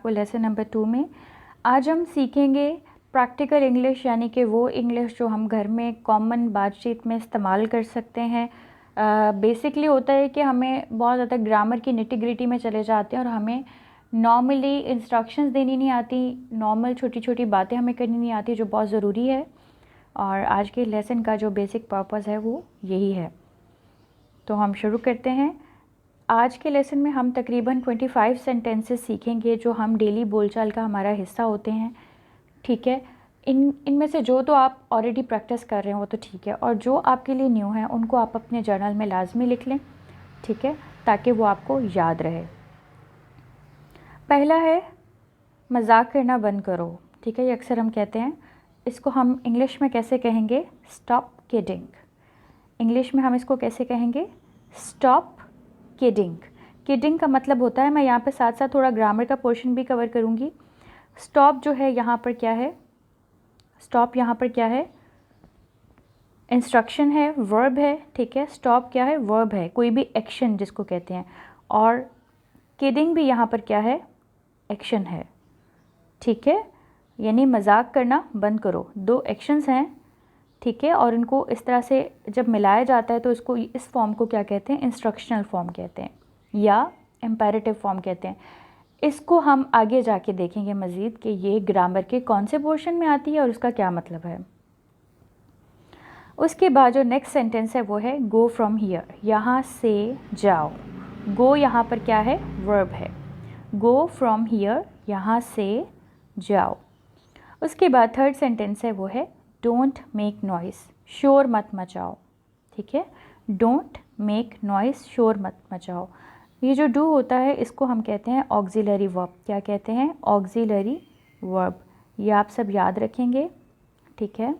आपको lesson number 2 में। आज हम सीखेंगे प्रैक्टिकल इंग्लिश, यानी कि वो इंग्लिश जो हम घर में कॉमन बातचीत में इस्तेमाल कर सकते हैं। बेसिकली होता है कि हमें बहुत ज़्यादा ग्रामर की निटी-ग्रिटी में चले जाते हैं और हमें नॉर्मली इंस्ट्रक्शंस देनी नहीं आती, नॉर्मल छोटी छोटी बातें हमें करनी नहीं आती, जो बहुत ज़रूरी है। और आज के लेसन का जो बेसिक पर्पस है वो यही है। तो हम शुरू करते हैं। आज के लेसन में हम तकरीबन 25 सेंटेंसेस सीखेंगे जो हम डेली बोलचाल का हमारा हिस्सा होते हैं, ठीक है। इनमें से जो तो आप ऑलरेडी प्रैक्टिस कर रहे हो तो ठीक है, और जो आपके लिए न्यू हैं उनको आप अपने जर्नल में लाजमी लिख लें, ठीक है, ताकि वो आपको याद रहे। पहला है मजाक करना बंद करो, ठीक है। ये अक्सर हम कहते हैं, इसको हम इंग्लिश में कैसे कहेंगे? Stop kidding. इंग्लिश में हम इसको कैसे कहेंगे? Stop kidding. किडिंग का मतलब होता है, मैं यहाँ पे साथ साथ थोड़ा ग्रामर का पोर्शन भी कवर करूँगी। स्टॉप जो है यहाँ पर क्या है? स्टॉप यहाँ पर क्या है? इंस्ट्रक्शन है, वर्ब है, ठीक है। स्टॉप क्या है? वर्ब है, कोई भी एक्शन जिसको कहते हैं। और किडिंग भी यहाँ पर क्या है? एक्शन है, ठीक है। यानी मजाक करना बंद करो, दो एक्शंस हैं, ठीक है। और इनको इस तरह से जब मिलाया जाता है तो इसको, इस फॉर्म को क्या कहते हैं? इंस्ट्रक्शनल फॉर्म कहते हैं या इम्पेरेटिव फॉर्म कहते हैं। इसको हम आगे जाके देखेंगे मज़ीद कि ये ग्रामर के कौन से पोर्शन में आती है और उसका क्या मतलब है। उसके बाद जो नेक्स्ट सेंटेंस है वो है गो फ्रॉम हियर, यहाँ से जाओ। गो यहाँ पर क्या है? वर्ब है। गो फ्रॉम हियर, यहाँ से जाओ। उसके बाद थर्ड सेंटेंस है वो है डोंट मेक नॉइस, शोर मत मचाओ, ठीक है। डोंट मेक नॉइस, शोर मत मचाओ। ये जो डू होता है इसको हम कहते हैं ऑक्सिलरी वर्ब। क्या कहते हैं? Auxiliary verb. ये आप सब याद रखेंगे, ठीक है।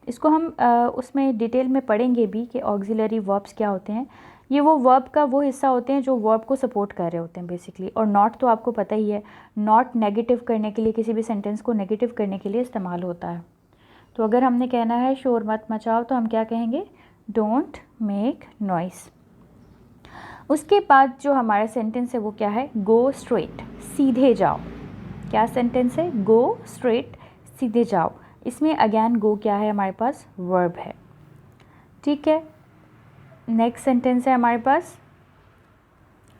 इसको हम उसमें डिटेल में पढ़ेंगे भी कि ऑक्सिलरी वर्ब्स क्या होते हैं। ये वो वर्ब का वो हिस्सा होते हैं जो वर्ब को सपोर्ट कर रहे होते हैं बेसिकली। और नॉट तो आपको पता ही है, नॉट नेगेटिव करने के लिए, किसी भी सेंटेंस को नेगेटिव करने के लिए इस्तेमाल होता है। तो अगर हमने कहना है शोर मत मचाओ तो हम क्या कहेंगे? Don't make noise. उसके बाद जो हमारा सेंटेंस है वो क्या है? गो स्ट्रेट, सीधे जाओ। क्या सेंटेंस है? गो स्ट्रेट, सीधे जाओ। इसमें अगेन गो क्या है? हमारे पास वर्ब है, ठीक है। नेक्स्ट सेंटेंस है हमारे पास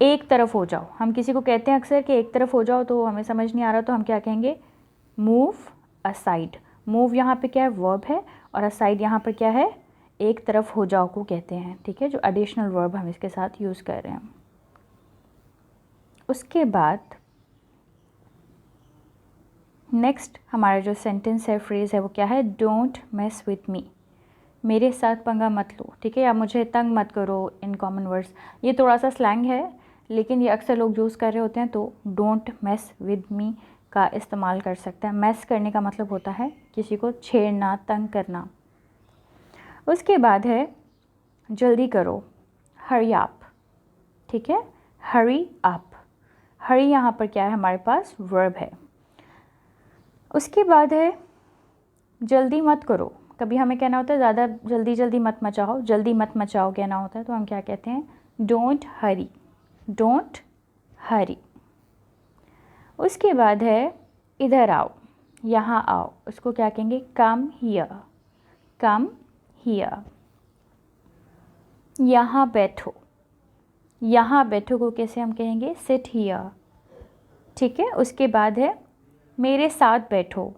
एक तरफ हो जाओ। हम किसी को कहते हैं अक्सर कि एक तरफ हो जाओ, तो हमें समझ नहीं आ रहा तो हम क्या कहेंगे? Move aside. मूव यहाँ पे क्या है? वर्ब है। और असाइड यहाँ पर क्या है? एक तरफ हो जाओ को कहते हैं, ठीक है, जो एडिशनल वर्ब हम इसके साथ यूज़ कर रहे हैं। उसके बाद नेक्स्ट हमारा जो सेंटेंस है, फ्रेज़ है, वो क्या है? डोंट मेस विथ मी, मेरे साथ पंगा मत लो, ठीक है, या मुझे तंग मत करो। इन कॉमन वर्ड्स, ये थोड़ा सा स्लैंग है लेकिन ये अक्सर लोग यूज़ कर रहे होते हैं, तो डोंट मेस विद मी का इस्तेमाल कर सकते हैं। मेस करने का मतलब होता है किसी को छेड़ना, तंग करना। उसके बाद है जल्दी करो, हरी अप, ठीक है, हरी अप। हरी यहाँ पर क्या है? हमारे पास वर्ब है। उसके बाद है जल्दी मत करो। कभी हमें कहना होता है ज़्यादा जल्दी जल्दी मत मचाओ, जल्दी मत मचाओ कहना होता है, तो हम क्या कहते हैं? डोंट हरी, डोंट हरी। उसके बाद है इधर आओ, यहाँ आओ। उसको क्या कहेंगे? Come here, come here. यहाँ बैठो, यहाँ बैठो को कैसे हम कहेंगे? सिट हियर, ठीक है। उसके बाद है मेरे साथ बैठो,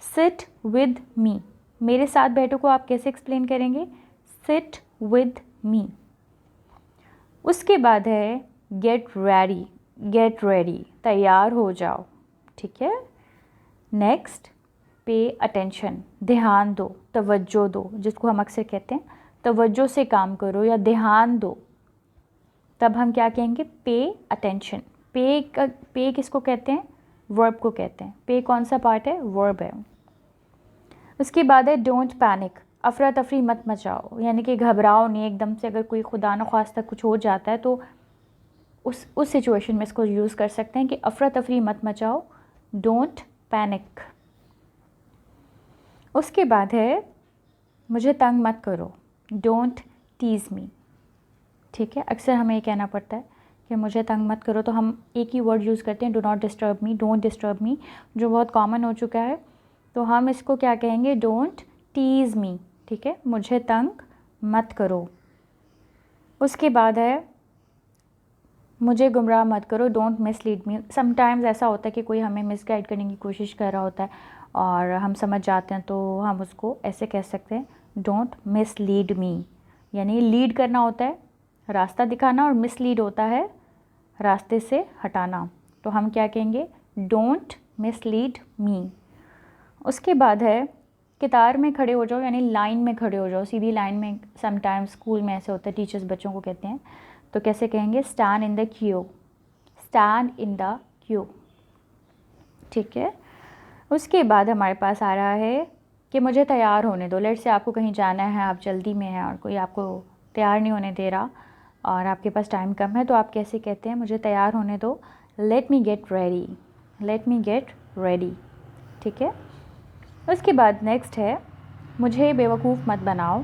सिट विद मी। मेरे साथ बैठो को आप कैसे एक्सप्लेन करेंगे? Sit with me. उसके बाद है गेट रेडी, गेट रेडी, तैयार हो जाओ, ठीक है। नेक्स्ट पे अटेंशन, ध्यान दो, तवज्जो दो, जिसको हम अक्सर कहते हैं तवज्जो से काम करो या ध्यान दो, तब हम क्या कहेंगे? Pay attention. पे किसको कहते हैं? वर्ब को कहते हैं। पे कौन सा पार्ट है? वर्ब है। उसके बाद है डोंट पैनिक, अफरा तफरी मत मचाओ, यानी कि घबराओ नहीं एकदम से। अगर कोई खुदा न ख्वास्ता कुछ हो जाता है तो उस सिचुएशन में इसको यूज़ कर सकते हैं कि अफरा तफरी मत मचाओ, डोंट पैनिक। उसके बाद है मुझे तंग मत करो, डोंट टीज़ मी, ठीक है। अक्सर हमें ये कहना पड़ता है कि मुझे तंग मत करो, तो हम एक ही वर्ड यूज़ करते हैं, do not disturb me, don't disturb me, जो बहुत कॉमन हो चुका है। तो हम इसको क्या कहेंगे, डोंट टीज़ मी, ठीक है, मुझे तंग मत करो। उसके बाद है मुझे गुमराह मत करो, डोंट मिसलीड मी। समटाइम्स ऐसा होता है कि कोई हमें मिसगाइड करने की कोशिश कर रहा होता है और हम समझ जाते हैं, तो हम उसको ऐसे कह सकते हैं, डोंट मिसलीड मी। यानी लीड करना होता है रास्ता दिखाना और मिसलीड होता है रास्ते से हटाना। तो हम क्या कहेंगे, डोंट मिसलीड मी। उसके बाद है कतार में खड़े हो जाओ, यानी लाइन में खड़े हो जाओ, सीधी लाइन में। समटाइम्स स्कूल में ऐसे होता है, टीचर्स बच्चों को कहते हैं, तो कैसे कहेंगे, stand in the Q, stand in the Q, ठीक है। उसके बाद हमारे पास आ रहा है कि मुझे तैयार होने दो। लेट से आपको कहीं जाना है, आप जल्दी में हैं और कोई आपको तैयार नहीं होने दे रहा और आपके पास टाइम कम है, तो आप कैसे कहते हैं, मुझे तैयार होने दो, let me get ready, let me get ready, ठीक है। उसके बाद नेक्स्ट है मुझे बेवकूफ़ मत बनाओ।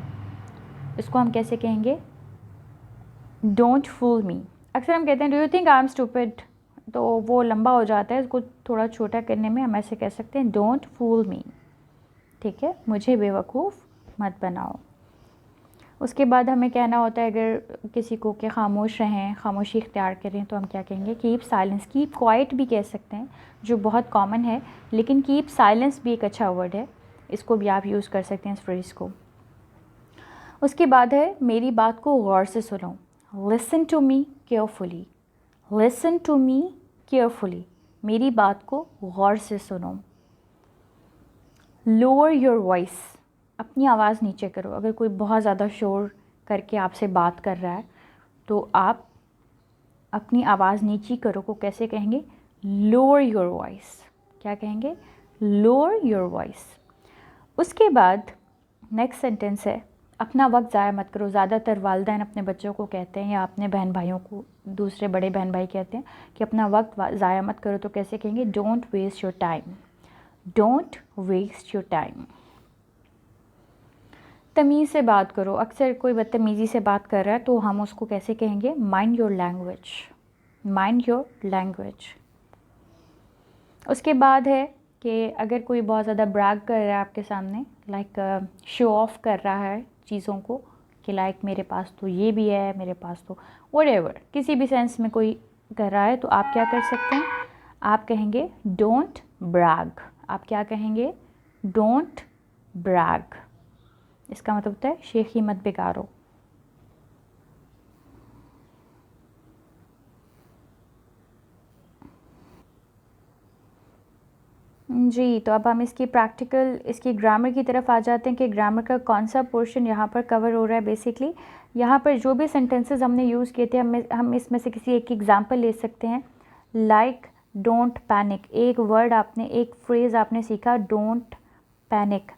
इसको हम कैसे कहेंगे, डोंट फूल मी। अक्सर हम कहते हैं, do you think I am stupid, तो वो लंबा हो जाता है, इसको थोड़ा छोटा करने में हम ऐसे कह सकते हैं, डोंट फूल मी, ठीक है, मुझे बेवकूफ़ मत बनाओ। उसके बाद हमें कहना होता है अगर किसी को कि खामोश रहें, खामोशी इख्तियार करें, तो हम क्या कहेंगे, कीप साइलेंस। कीप क्वाइट भी कह सकते हैं, जो बहुत कॉमन है, लेकिन कीप साइलेंस भी एक अच्छा वर्ड है, इसको भी आप यूज़ कर सकते हैं इस फ्रेज़ को। उसके बाद है मेरी बात को गौर से सुनो, listen to me carefully, listen to me carefully, मेरी बात को गौर से सुनो। लोअर योर वॉइस, अपनी आवाज़ नीचे करो। अगर कोई बहुत ज़्यादा शोर करके आपसे बात कर रहा है तो आप अपनी आवाज़ नीची करो को कैसे कहेंगे, लोअर योर वॉइस, क्या कहेंगे, लोअर योर वॉइस। उसके बाद नेक्स्ट सेंटेंस है अपना वक्त ज़ाया मत करो। ज़्यादातर वालिदैन अपने बच्चों को कहते हैं या अपने बहन भाइयों को, दूसरे बड़े बहन भाई कहते हैं कि अपना वक्त ज़ाया मत करो, तो कैसे कहेंगे, don't waste your time, don't waste your time. तमीज़ से बात करो। अक्सर कोई बदतमीज़ी से बात कर रहा है तो हम उसको कैसे कहेंगे, mind your language, mind your language. उसके बाद है कि अगर कोई बहुत ज़्यादा ब्रैग कर रहा है आपके सामने, लाइक शो ऑफ कर रहा है चीज़ों को, कि लाइक मेरे पास तो ये भी है, मेरे पास तो व्हाटएवर, किसी भी सेंस में कोई कर रहा है, तो आप क्या कर सकते हैं, आप कहेंगे डोंट ब्रैग। आप क्या कहेंगे, डोंट ब्रैग। इसका मतलब होता है शेखी मत बिगाड़ो। जी, तो अब हम इसकी प्रैक्टिकल, इसकी ग्रामर की तरफ आ जाते हैं कि ग्रामर का कौन सा पोर्शन यहाँ पर कवर हो रहा है। बेसिकली यहाँ पर जो भी सेंटेंसेस हमने यूज़ किए थे, हम इसमें से किसी एक एग्जांपल ले सकते हैं। लाइक डोंट पैनिक, एक वर्ड आपने, एक फ्रेज़ आपने सीखा, डोंट पैनिक।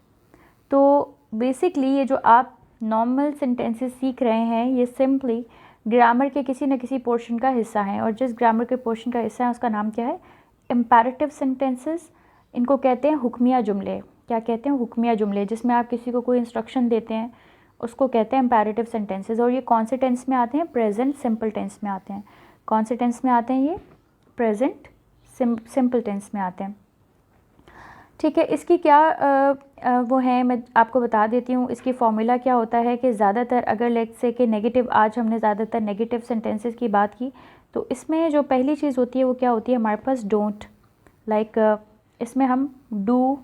तो बेसिकली ये जो आप नॉर्मल सेंटेंसेस सीख रहे हैं, ये सिंपली ग्रामर के किसी न किसी पोर्शन का हिस्सा है, और जिस ग्रामर के पोर्शन का हिस्सा है उसका नाम क्या है, इम्पेरेटिव सेंटेंसेस। इनको कहते हैं हुक्मिया जुमले। क्या कहते हैं, हुक्मिया जुमले, जिसमें आप किसी को कोई इंस्ट्रक्शन देते हैं उसको कहते हैं इम्पेरेटिव सेंटेंसेस। और ये कौन से टेंस में आते हैं, प्रेजेंट सिंपल टेंस में आते हैं। कौन से टेंस में आते हैं, ये प्रेजेंट सिंपल टेंस में आते हैं, ठीक है। इसकी क्या वो है, मैं आपको बता देती हूँ। इसकी फॉर्मूला क्या होता है कि ज़्यादातर अगर लेट्स से कि नेगेटिव, आज हमने ज़्यादातर नेगेटिव सेंटेंसेस की बात की, तो इसमें जो पहली चीज़ होती है वो क्या होती है, हमारे पास डोंट। लाइक इसमें हम डू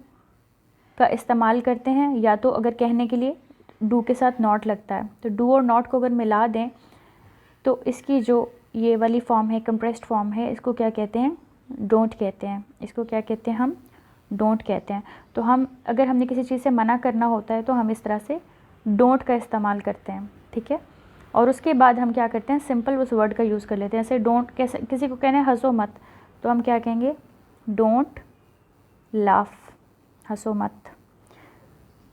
का इस्तेमाल करते हैं, या तो अगर कहने के लिए डू के साथ नॉट लगता है, तो डू और नॉट को अगर मिला दें तो इसकी जो ये वाली फॉर्म है, कंप्रेस्ड फॉर्म है, इसको क्या कहते हैं, डोंट कहते हैं। इसको क्या कहते हैं, हम डोंट कहते हैं। तो हम अगर हमने किसी चीज़ से मना करना होता है तो हम इस तरह से डोंट का इस्तेमाल करते हैं, ठीक है। और उसके बाद हम क्या करते हैं, सिंपल उस वर्ड का यूज़ कर लेते हैं। जैसे डोंट, कैसे किसी को कहना है हंसो मत, तो हम क्या कहेंगे, डोंट लाफ, हंसो मत।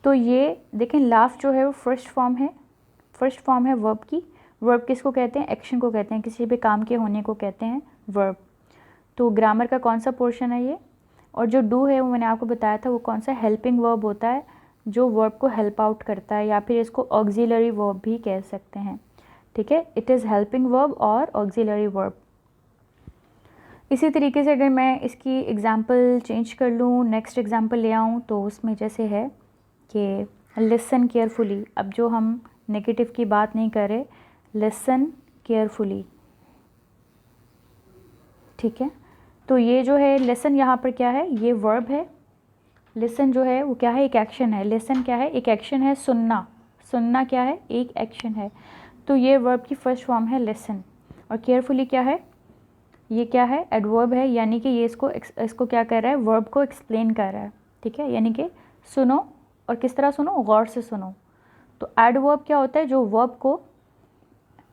तो ये देखें, लाफ जो है वो फर्स्ट फॉर्म है, फर्स्ट फॉर्म है वर्ब की। वर्ब किसको कहते हैं, एक्शन को कहते हैं, किसी भी काम के होने को कहते हैं वर्ब। तो ग्रामर का कौन सा पोर्शन है ये। और जो डू है वो मैंने आपको बताया था, वो कौन सा हेल्पिंग वर्ब होता है, जो वर्ब को हेल्प आउट करता है, या फिर इसको ऑक्सिलरी वर्ब भी कह सकते हैं, ठीक है। इट इज़ हेल्पिंग वर्ब और ऑक्सिलरी वर्ब। इसी तरीके से अगर मैं इसकी एग्ज़ाम्पल चेंज कर लूँ, नेक्स्ट एग्ज़ाम्पल ले आऊँ, तो उसमें जैसे है कि लिसन केयरफुली। अब जो हम नेगेटिव की बात नहीं कर रहे, लिसन केयरफुली, ठीक है। तो ये जो है लिसन यहाँ पर क्या है, ये वर्ब है। लिसन जो है वो क्या है, एक एक्शन है। लिसन क्या है, एक एक्शन है। सुनना, सुनना क्या है, एक एक्शन है। तो ये वर्ब की फर्स्ट फॉर्म है लिसन। और केयरफुली क्या है, ये क्या है, एडवर्ब है, यानी कि ये इसको क्या कर रहा है, वर्ब को एक्सप्लेन कर रहा है, ठीक है। यानी कि सुनो, और किस तरह सुनो, गौर से सुनो। तो एडवर्ब क्या होता है, जो वर्ब को,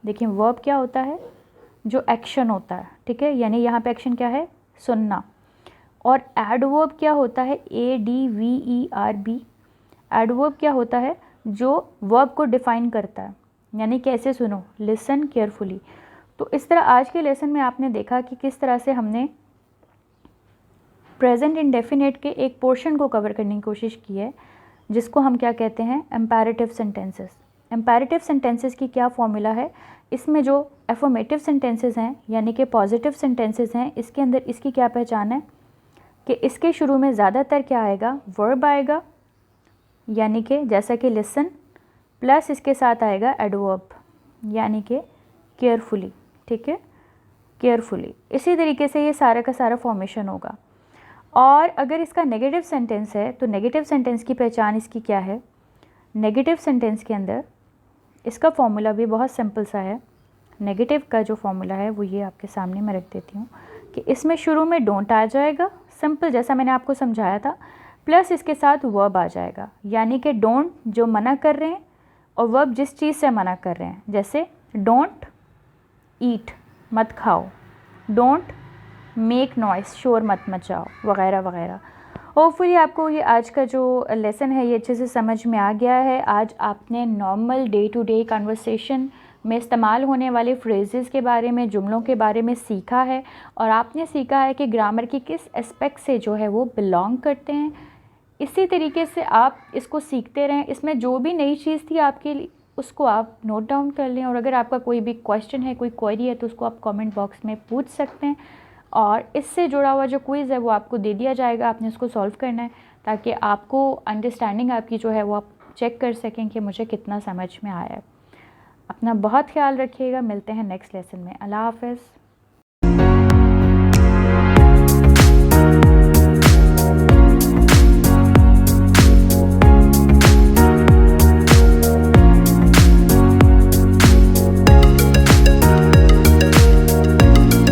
देखिए वर्ब क्या होता है, जो एक्शन होता है, ठीक है। यानी यहाँ पे एक्शन क्या है, सुनना। और एडवर्ब क्या होता है, ADVERB। एडवर्ब क्या होता है, जो वर्ब को डिफाइन करता है, यानी कैसे सुनो, लिसन केयरफुली। तो इस तरह आज के लेसन में आपने देखा कि किस तरह से हमने प्रेजेंट इंडेफिनिट के एक पोर्शन को कवर करने की कोशिश की है, जिसको हम क्या कहते हैं, एम्पैरेटिव सेंटेंसेस। एम्पैरेटिव सेंटेंसेस की क्या फॉर्मूला है, इसमें जो एफर्मेटिव सेंटेंसेस हैं यानी कि पॉजिटिव सेंटेंसेस हैं, इसके अंदर इसकी क्या पहचान है कि इसके शुरू में ज़्यादातर क्या आएगा, वर्ब आएगा, यानी कि जैसा कि लिसन, प्लस इसके साथ आएगा एडवर्ब, यानी कि केयरफुली, ठीक है, केयरफुली। इसी तरीके से ये सारा का सारा फॉर्मेशन होगा। और अगर इसका नेगेटिव सेंटेंस है, तो नेगेटिव सेंटेंस की पहचान इसकी क्या है, नेगेटिव सेंटेंस के अंदर इसका फॉर्मूला भी बहुत सिंपल सा है। नेगेटिव का जो फॉर्मूला है वो ये आपके सामने मैं रख देती हूँ कि इसमें शुरू में डोंट आ जाएगा, सिंपल जैसा मैंने आपको समझाया था, प्लस इसके साथ वर्ब आ जाएगा, यानी कि डोंट जो मना कर रहे हैं और वर्ब जिस चीज़ से मना कर रहे हैं, जैसे डोंट ईट, मत खाओ, डोंट मेक नॉइस, शोर मत मचाओ, वगैरह वगैरह। होपफुली आपको ये आज का जो लेसन है ये अच्छे से समझ में आ गया है। आज आपने normal day to day conversation में इस्तेमाल होने वाले फ्रेजेस के बारे में, जुमलों के बारे में सीखा है, और आपने सीखा है कि ग्रामर की किस एस्पेक्ट से जो है वो बिलोंग करते हैं। इसी तरीके से आप इसको सीखते रहें। इसमें जो भी नई चीज़ थी आपके लिए, उसको आप नोट डाउन कर लें, और अगर आपका कोई भी क्वेश्चन है, कोई क्वेरी है, तो उसको आप कमेंट बॉक्स में पूछ सकते हैं, और इससे जुड़ा हुआ जो क्विज़ है वो आपको दे दिया जाएगा, आपने उसको सॉल्व करना है, ताकि आपको अंडरस्टैंडिंग आपकी जो है वो आप चेक कर सकें कि मुझे कितना समझ में आया है। अपना बहुत ख्याल रखिएगा, मिलते हैं नेक्स्ट लेसन में। अल्लाह हाफ़िज़।